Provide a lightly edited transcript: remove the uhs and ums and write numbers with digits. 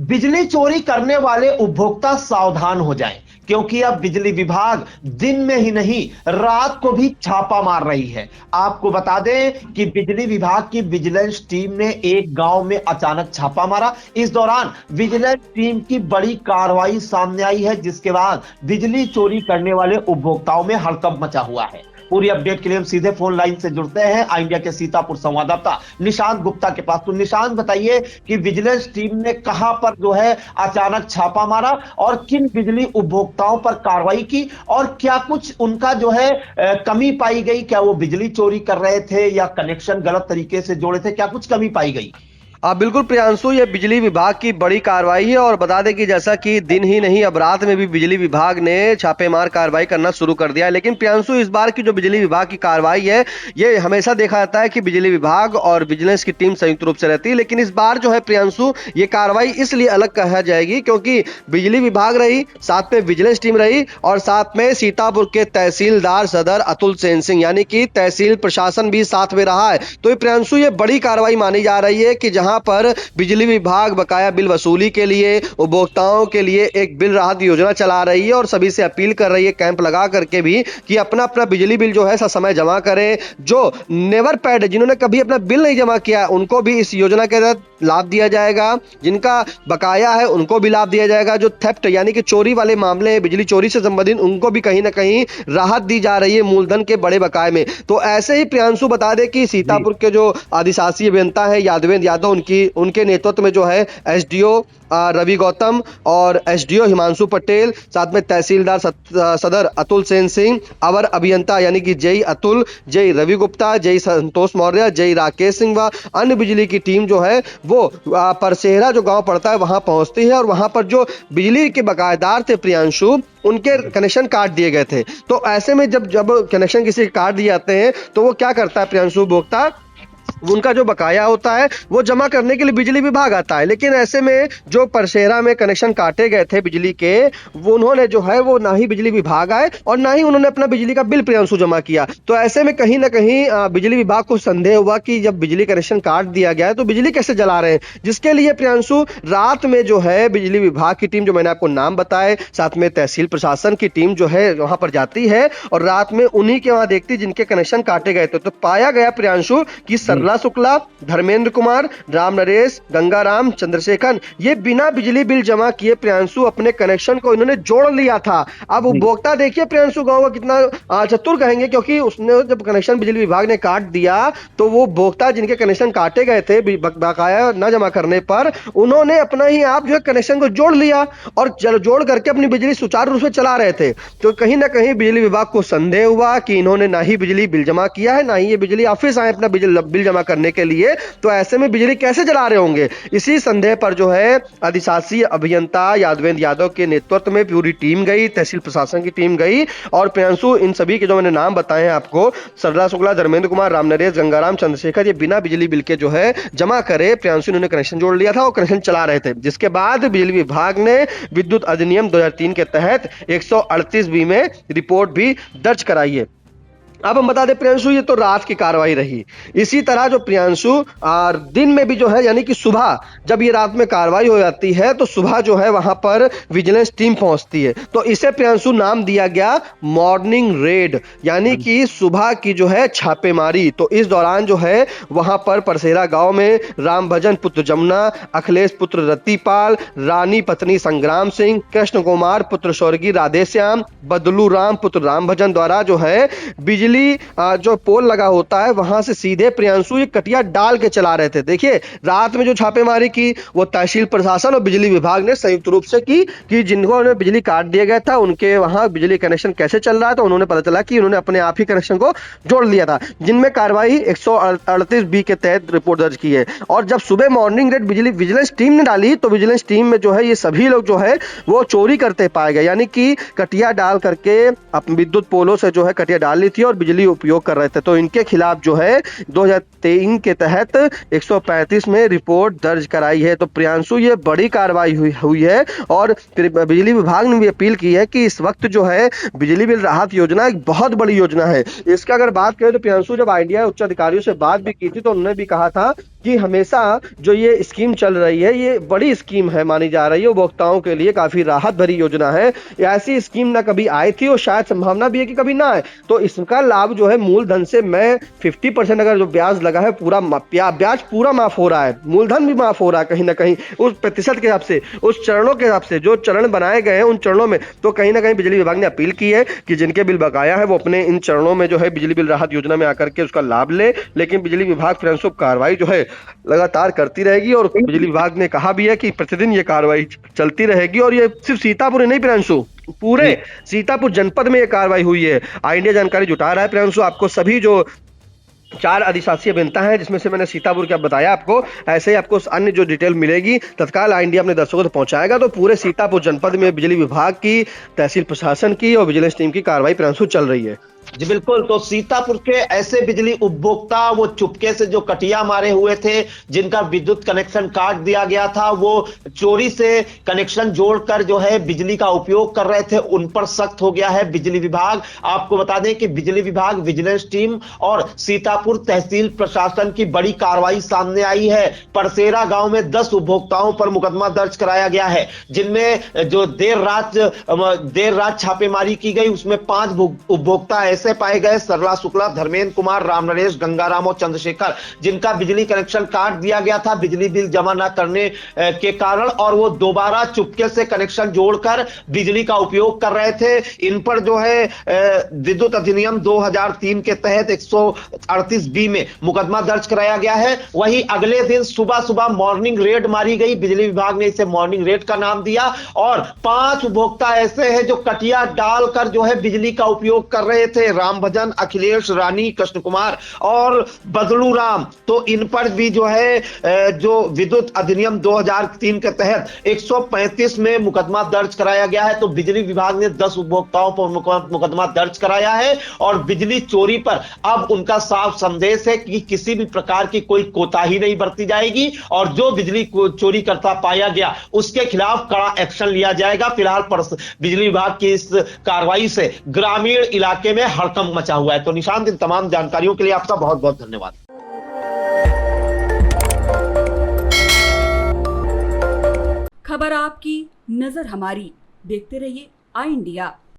बिजली चोरी करने वाले उपभोक्ता सावधान हो जाएं, क्योंकि अब बिजली विभाग दिन में ही नहीं रात को भी छापा मार रही है। आपको बता दें कि बिजली विभाग की विजिलेंस टीम ने एक गांव में अचानक छापा मारा। इस दौरान विजिलेंस टीम की बड़ी कार्रवाई सामने आई है, जिसके बाद बिजली चोरी करने वाले उपभोक्ताओं में हड़कंप मचा हुआ है। पूरी अपडेट के लिए हम सीधे फोन लाइन से जुड़ते हैं इंडिया के सीतापुर संवाददाता निशांत गुप्ता के पास। तो निशांत, बताइए कि विजिलेंस टीम ने कहां पर जो है अचानक छापा मारा और किन बिजली उपभोक्ताओं पर कार्रवाई की, और क्या कुछ उनका जो है कमी पाई गई? क्या वो बिजली चोरी कर रहे थे या कनेक्शन गलत तरीके से जोड़े थे? क्या कुछ कमी पाई गई? बिल्कुल प्रियांशु, ये बिजली विभाग की बड़ी कार्रवाई है और बता दें कि जैसा कि दिन ही नहीं अब रात में भी बिजली विभाग ने छापेमार कार्रवाई करना शुरू कर दिया है। लेकिन प्रियांशु, इस बार की जो बिजली विभाग की कार्रवाई है, ये हमेशा देखा जाता है कि बिजली विभाग और विजिलेंस की टीम संयुक्त रूप से रहती है, लेकिन इस बार जो है प्रियांशु, ये कार्रवाई इसलिए अलग कहा जाएगी क्योंकि बिजली विभाग रही, साथ में विजिलेंस टीम रही और साथ में सीतापुर के तहसीलदार सदर अतुल सेन सिंह यानी कि तहसील प्रशासन भी साथ में रहा है। तो ये प्रियांशु, ये बड़ी कार्रवाई मानी जा रही है कि जहां पर बिजली विभाग बकाया बिल वसूली के लिए उपभोक्ताओं के लिए एक बिल राहत योजना चला रही है और सभी से अपील कर रही है कैंप लगा करके भी कि अपना अपना बिजली बिल जो है समय जमा करें। जो नेवर पेड, जिन्होंने कभी अपना बिल नहीं जमा किया, उनको भी इस योजना के तहत लाभ दिया जाएगा। जिनका बकाया है उनको भी लाभ दिया जाएगा। जो थेफ्ट यानी कि चोरी वाले मामले हैं, बिजली चोरी से संबंधित, उनको भी कहीं ना कहीं राहत दी जा रही है मूलधन के बड़े बकाये में। तो ऐसे ही प्रियांशु बता दे कि सीतापुर के जो आदिशासी अभियंता है यादवेंद्र यादव, उनके नेतृत्व में जो है एसडीओ रवि गौतम और एसडीओ हिमांशु पटेल, साथ में तहसीलदार सदर अतुल सेन सिंह, अवर अभियंता यानी कि जय अतुल, जय रवि गुप्ता, जय संतोष मौर्य, जय राकेश सिंह व अन्य बिजली की टीम जो है वो परसेहरा जो गांव पड़ता है वहां पहुंचती है और वहां पर जो बिजली के बकायेदार थे प्रियांशु, उनके कनेक्शन काट दिए गए थे। तो ऐसे में जब कनेक्शन किसी के काट दिए जाते हैं तो वो क्या करता है प्रियांशु, उपभोक्ता उनका जो बकाया होता है वो जमा करने के लिए बिजली विभाग आता है। लेकिन ऐसे में जो परसेरा में कनेक्शन काटे गए थे बिजली के, वो उन्होंने जो है वो ना ही बिजली विभाग आए और ना ही उन्होंने अपना बिजली का बिल प्रियांशु जमा किया। तो ऐसे में कहीं ना कहीं बिजली विभाग को संदेह हुआ कि जब बिजली कनेक्शन काट दिया गया है तो बिजली कैसे जला रहे हैं, जिसके लिए प्रियांशु रात में जो है बिजली विभाग की टीम, जो मैंने आपको नाम बताए, साथ में तहसील प्रशासन की टीम जो है वहां पर जाती है और रात में उन्हीं के वहां देखती जिनके कनेक्शन काटे गए थे। तो पाया गया प्रियांशु कि सरला शुक्ला, धर्मेंद्र कुमार, राम नरेश, गंगाराम, चंद्रशेखर, ये बिना बिजली बिल जमा किए प्रियांशु अपने कनेक्शन को इन्होंने जोड़ लिया था। अब उपभोक्ता देखिए प्रियांशु गांव का कितना चतुर कहेंगे, क्योंकि उसने जब कनेक्शन बिजली विभाग ने काट दिया तो वो उपभोक्ता जिनके कनेक्शन काटे गए थे बकाया न जमा करने पर, उन्होंने अपना ही आप जो है कनेक्शन को जोड़ लिया और जोड़ करके अपनी बिजली सुचारू रूप से चला रहे थे। तो कहीं ना कहीं बिजली विभाग को संदेह हुआ कि इन्होंने ना ही बिजली बिल जमा किया है, ना ही ये बिजली ऑफिस आए अपना बिल जमा करने के लिए, तो ऐसे में बिजली कैसे जला रहे होंगे। इसी संदेह पर जो है अधिशासी अभियंता यादवेंद्र यादव के नेतृत्व में पूरी टीम गई, तहसील प्रशासन की टीम गई और प्रियांशु इन सभी के जो मैंने नाम बताए हैं आपको, सरला शुक्ला, धर्मेंद्र कुमार, राम नरेश, गंगाराम, चंद्रशेखर, ये बिना बिजली बिल के जो है जमा करे प्रियांशु इन्होंने कनेक्शन जोड़ लिया था और कनेक्शन चला रहे थे। जिसके बाद बिजली विभाग ने विद्युत अधिनियम 2003 के तहत 138B में रिपोर्ट भी दर्ज कराई है। अब हम बता दें प्रियांशु, ये तो रात की कार्रवाई रही। इसी तरह जो प्रियांशु दिन में भी जो है यानी कि सुबह जब ये रात में कार्रवाई हो जाती है तो सुबह जो है वहां पर विजिलेंस टीम पहुंचती है। तो इसे प्रियांशु नाम दिया गया मॉर्निंग रेड, यानी कि सुबह की जो है छापेमारी। तो इस दौरान जो है वहां पर परसेरा गांव में राम भजन पुत्र जमुना, अखिलेश पुत्र रतिपाल, रानी पत्नी संग्राम सिंह, कृष्ण कुमार पुत्र स्वर्गीय राधेश्याम, बदलू राम पुत्र राम भजन द्वारा जो है बिजली जो पोल लगा होता है वहां से सीधे प्रियांशु ये कटिया डाल के चला रहे थे। देखिए रात में जो छापेमारी की वो तहसील प्रशासन और बिजली विभाग ने संयुक्त रूप से की कि जिनको बिजली काट दिया गया था उनके वहां बिजली कनेक्शन कैसे चल रहा है, तो उन्होंने पता चला कि उन्होंने अपने आप ही कनेक्शन को जोड़ लिया था, जिनमें कार्रवाई 138B के तहत रिपोर्ट दर्ज की है। और जब सुबह मॉर्निंग रेड बिजली विजिलेंस टीम ने डाली तो विजिलेंस टीम में जो है ये सभी लोग जो है वो चोरी करते पाए गए, यानी कि कटिया डाल करके विद्युत पोलों से जो है कटिया डाल ली थी और बिजली उपयोग कर रहे थे। तो इनके खिलाफ जो है 2003 के तहत 135 में रिपोर्ट दर्ज कराई है। तो प्रियांशु ये बड़ी कार्रवाई हुई है और बिजली विभाग ने भी अपील की है कि इस वक्त जो है बिजली बिल राहत योजना एक बहुत बड़ी योजना है। इसका अगर बात करें तो प्रियांशु जब आइडिया उच्च अधिकारियों से बात भी की थी तो उन्होंने भी कहा था कि हमेशा जो ये स्कीम चल रही है, ये बड़ी स्कीम है मानी जा रही है, उपभोक्ताओं के लिए काफ़ी राहत भरी योजना है। ये ऐसी स्कीम ना कभी आई थी और शायद संभावना भी है कि कभी ना आए। तो इसका लाभ जो है मूलधन से मैं 50% अगर जो ब्याज लगा है पूरा ब्याज पूरा माफ़ हो रहा है, मूलधन भी माफ़ हो रहा है कहीं ना कहीं उस प्रतिशत के हिसाब से, उस चरणों के हिसाब से जो चरण बनाए गए हैं उन चरणों में। तो कहीं ना कहीं बिजली विभाग ने अपील की है कि जिनके बिल बकाया है वो अपने इन चरणों में जो है बिजली बिल राहत योजना में आकर के उसका लाभ ले। लेकिन बिजली विभाग प्रियांशु कार्रवाई जो है लगातार करती रहेगी और बिजली विभाग ने कहा भी है कि प्रतिदिन ये कार्रवाई चलती रहेगी। और ये सिर्फ सीतापुर ही नहीं प्रियांशु, पूरे सीतापुर जनपद में ये कार्रवाई हुई है। आई इंडिया जानकारी जुटा रहा है प्रियांशु, आपको सभी जो 4 अधिशासी अभियंता हैं जिसमें से मैंने सीतापुर क्या बताया आपको, ऐसे ही आपको अन्य जो डिटेल मिलेगी तत्काल आई इंडिया अपने दर्शकों तक पहुंचाएगा। तो पूरे सीतापुर जनपद में बिजली विभाग की, तहसील प्रशासन की और विजिलेंस टीम की कार्रवाई प्रियांशु चल रही है। जी बिल्कुल। तो सीतापुर के ऐसे बिजली उपभोक्ता वो चुपके से जो कटिया मारे हुए थे, जिनका विद्युत कनेक्शन काट दिया गया था, वो चोरी से कनेक्शन जोड़कर जो है बिजली का उपयोग कर रहे थे, उन पर सख्त हो गया है बिजली विभाग। आपको बता दें कि बिजली विभाग, विजिलेंस टीम और सीतापुर तहसील प्रशासन की बड़ी कार्रवाई सामने आई है। परसेरा गांव में 10 उपभोक्ताओं पर मुकदमा दर्ज कराया गया है, जिनमें जो देर रात छापेमारी की गई उसमें 5 उपभोक्ता ऐसे पाए गए, सरला शुक्ला, धर्मेंद्र कुमार, राम नरेश, गंगाराम और चंद्रशेखर, जिनका बिजली कनेक्शन काट दिया गया था बिजली बिल जमा न करने के कारण, और वो दोबारा चुपके से कनेक्शन जोड़कर बिजली का उपयोग कर रहे थे। इन पर जो है विद्युत अधिनियम 2003 के तहत 138 बी में मुकदमा दर्ज कराया गया है। वहीं अगले दिन सुबह सुबह मॉर्निंग रेड मारी गई, बिजली विभाग ने इसे मॉर्निंग रेड का नाम दिया, और 5 उपभोक्ता ऐसे हैं जो कटिया डालकर जो है बिजली का उपयोग कर रहे थे, रामभजन, अखिलेश, रानी, कृष्ण कुमार और बदलू राम। तो इन पर भी जो है जो विद्युत अधिनियम 2003 के तहत 135 में मुकदमा दर्ज कराया गया है। तो बिजली विभाग ने 10 उपभोक्ताओं पर मुकदमा दर्ज कराया है और बिजली चोरी पर अब उनका साफ संदेश है कि किसी भी प्रकार की कोई कोताही नहीं बरती जाएगी, और जो बिजली को चोरी करता पाया गया उसके खिलाफ कड़ा एक्शन लिया जाएगा। फिलहाल बिजली विभाग की इस कार्रवाई से ग्रामीण इलाके में हड़कंप मचा हुआ है। तो निशांत, इन तमाम जानकारियों के लिए आपका बहुत बहुत धन्यवाद। खबर आपकी, नजर हमारी। देखते रहिए आई इंडिया।